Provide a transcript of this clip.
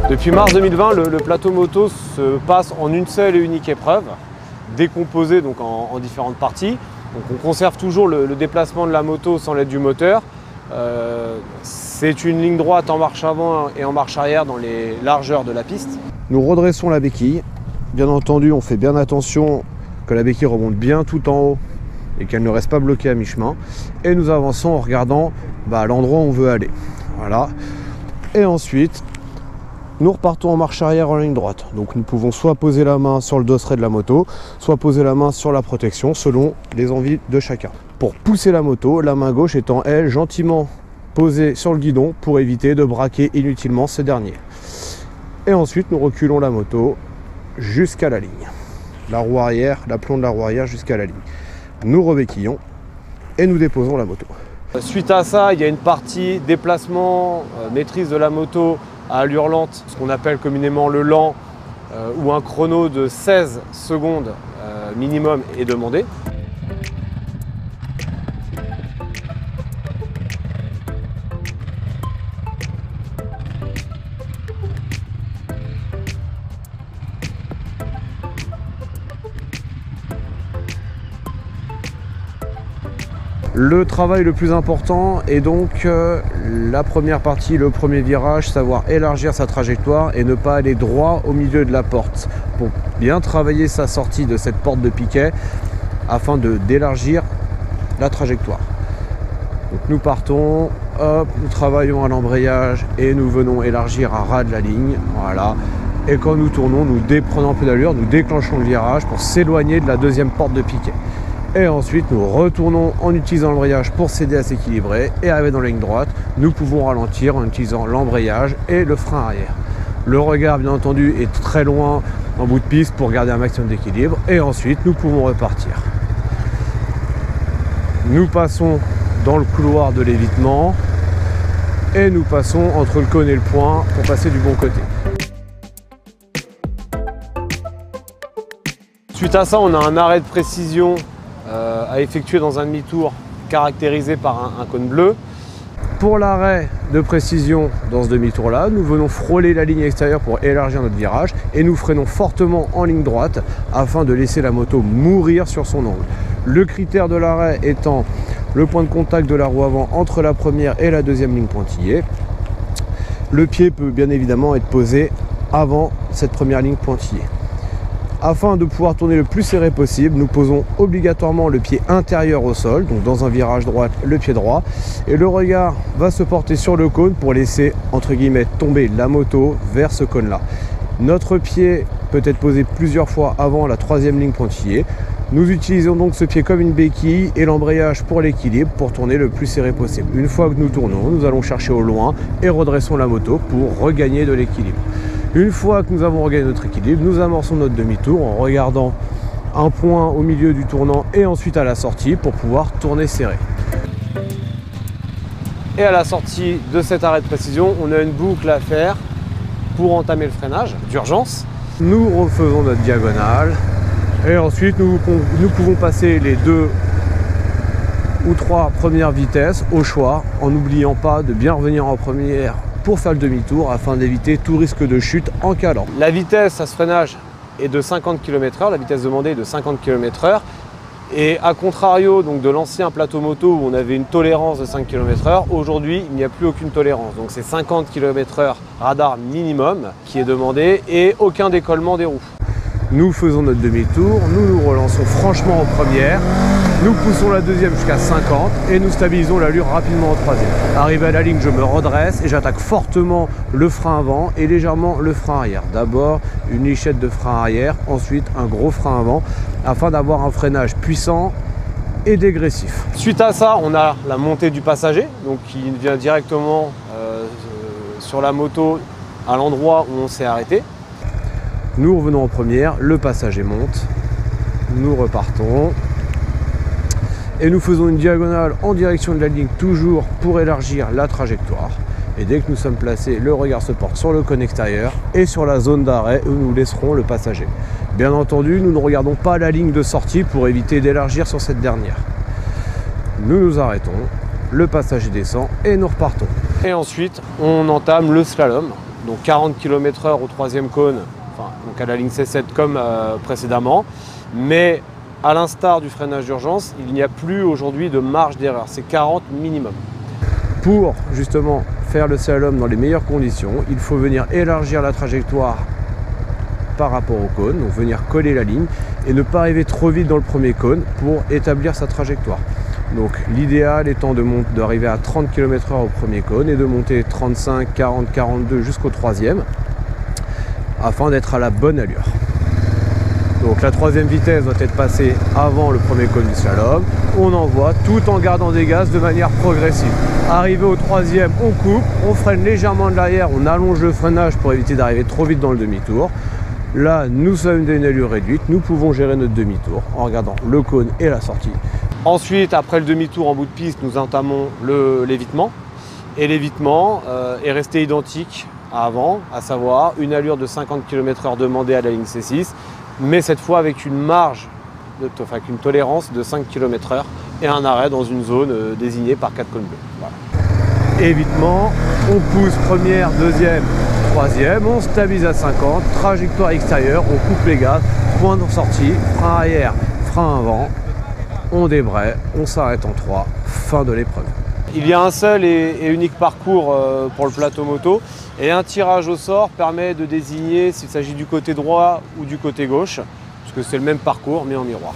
Depuis mars 2020, le plateau moto se passe en une seule et unique épreuve, décomposée donc en différentes parties. Donc on conserve toujours le déplacement de la moto sans l'aide du moteur. C'est une ligne droite en marche avant et en marche arrière dans les largeurs de la piste. Nous redressons la béquille. Bien entendu, on fait bien attention que la béquille remonte bien tout en haut et qu'elle ne reste pas bloquée à mi-chemin. Et nous avançons en regardant l'endroit où on veut aller. Voilà. Et ensuite, nous repartons en marche arrière en ligne droite. Donc nous pouvons soit poser la main sur le dosseret de la moto, soit poser la main sur la protection selon les envies de chacun. Pour pousser la moto, la main gauche étant elle gentiment posée sur le guidon pour éviter de braquer inutilement ce dernier. Et ensuite nous reculons la moto jusqu'à la ligne. La roue arrière, l'aplomb de la roue arrière jusqu'à la ligne. Nous rebéquillons et nous déposons la moto. Suite à ça, il y a une partie déplacement, maîtrise de la moto à allure lente, ce qu'on appelle communément le lent, où un chrono de 16 secondes minimum est demandé. Le travail le plus important est donc la première partie, le premier virage, savoir élargir sa trajectoire et ne pas aller droit au milieu de la porte pour bien travailler sa sortie de cette porte de piquet afin d'élargir la trajectoire. Donc nous partons, hop, nous travaillons à l'embrayage et nous venons élargir à ras de la ligne, voilà. Et quand nous tournons, nous prenons un peu d'allure, nous déclenchons le virage pour s'éloigner de la deuxième porte de piquet. Et ensuite nous retournons en utilisant l'embrayage pour s'aider à s'équilibrer et arriver dans la ligne droite, nous pouvons ralentir en utilisant l'embrayage et le frein arrière. Le regard bien entendu est très loin en bout de piste pour garder un maximum d'équilibre et ensuite nous pouvons repartir. Nous passons dans le couloir de l'évitement et nous passons entre le cône et le point pour passer du bon côté. Suite à ça, on a un arrêt de précision à effectuer dans un demi-tour caractérisé par un cône bleu. Pour l'arrêt de précision dans ce demi-tour là, nous venons frôler la ligne extérieure pour élargir notre virage et nous freinons fortement en ligne droite afin de laisser la moto mourir sur son angle. Le critère de l'arrêt étant le point de contact de la roue avant entre la première et la deuxième ligne pointillée. Le pied peut bien évidemment être posé avant cette première ligne pointillée. Afin de pouvoir tourner le plus serré possible, nous posons obligatoirement le pied intérieur au sol, donc dans un virage droite, le pied droit, et le regard va se porter sur le cône pour laisser, entre guillemets, tomber la moto vers ce cône-là. Notre pied peut être posé plusieurs fois avant la troisième ligne pointillée. Nous utilisons donc ce pied comme une béquille et l'embrayage pour l'équilibre pour tourner le plus serré possible. Une fois que nous tournons, nous allons chercher au loin et redressons la moto pour regagner de l'équilibre. Une fois que nous avons regagné notre équilibre, nous amorçons notre demi-tour en regardant un point au milieu du tournant et ensuite à la sortie pour pouvoir tourner serré. Et à la sortie de cet arrêt de précision, on a une boucle à faire pour entamer le freinage d'urgence. Nous refaisons notre diagonale et ensuite nous pouvons passer les 2 ou 3 premières vitesses au choix en n'oubliant pas de bien revenir en première pour faire le demi-tour afin d'éviter tout risque de chute en calant. La vitesse à ce freinage est de 50 km/h, la vitesse demandée est de 50 km/h. Et à contrario donc, de l'ancien plateau moto où on avait une tolérance de 5 km/h, aujourd'hui il n'y a plus aucune tolérance. Donc c'est 50 km/h radar minimum qui est demandé et aucun décollement des roues. Nous faisons notre demi-tour, nous nous relançons franchement en première, nous poussons la deuxième jusqu'à 50 et nous stabilisons l'allure rapidement en troisième. Arrivé à la ligne, je me redresse et j'attaque fortement le frein avant et légèrement le frein arrière. D'abord une lichette de frein arrière, ensuite un gros frein avant afin d'avoir un freinage puissant et dégressif. Suite à ça, on a la montée du passager, donc qui vient directement sur la moto à l'endroit où on s'est arrêté. Nous revenons en première, le passager monte, nous repartons et nous faisons une diagonale en direction de la ligne toujours pour élargir la trajectoire. Et dès que nous sommes placés, le regard se porte sur le cône extérieur et sur la zone d'arrêt où nous laisserons le passager. Bien entendu, nous ne regardons pas la ligne de sortie pour éviter d'élargir sur cette dernière. Nous nous arrêtons, le passager descend et nous repartons. Et ensuite, on entame le slalom donc 40 km/h au troisième cône, enfin, donc à la ligne C7 comme précédemment, mais à l'instar du freinage d'urgence, il n'y a plus aujourd'hui de marge d'erreur, c'est 40 minimum. Pour justement faire le slalom dans les meilleures conditions, il faut venir élargir la trajectoire par rapport au cône, donc venir coller la ligne et ne pas arriver trop vite dans le premier cône pour établir sa trajectoire. Donc l'idéal étant d'arriver à 30 km/h au premier cône et de monter 35, 40, 42 jusqu'au troisième afin d'être à la bonne allure. Donc la troisième vitesse doit être passée avant le premier cône du slalom. On envoie tout en gardant des gaz de manière progressive. Arrivé au troisième, on coupe, on freine légèrement de l'arrière, on allonge le freinage pour éviter d'arriver trop vite dans le demi-tour. Là, nous sommes d'une allure réduite, nous pouvons gérer notre demi-tour en regardant le cône et la sortie. Ensuite, après le demi-tour en bout de piste, nous entamons l'évitement. Et l'évitement est resté identique à avant, à savoir une allure de 50 km/h demandée à la ligne C6, mais cette fois avec une marge, avec une tolérance de 5 km/h et un arrêt dans une zone désignée par 4 cônes bleus. Voilà. Évitement, on pousse première, deuxième, troisième, on stabilise à 50, trajectoire extérieure, on coupe les gaz, point de sortie, frein arrière, frein avant, on débraye, on s'arrête en 3, fin de l'épreuve. Il y a un seul et unique parcours pour le plateau moto et un tirage au sort permet de désigner s'il s'agit du côté droit ou du côté gauche, puisque c'est le même parcours mais en miroir.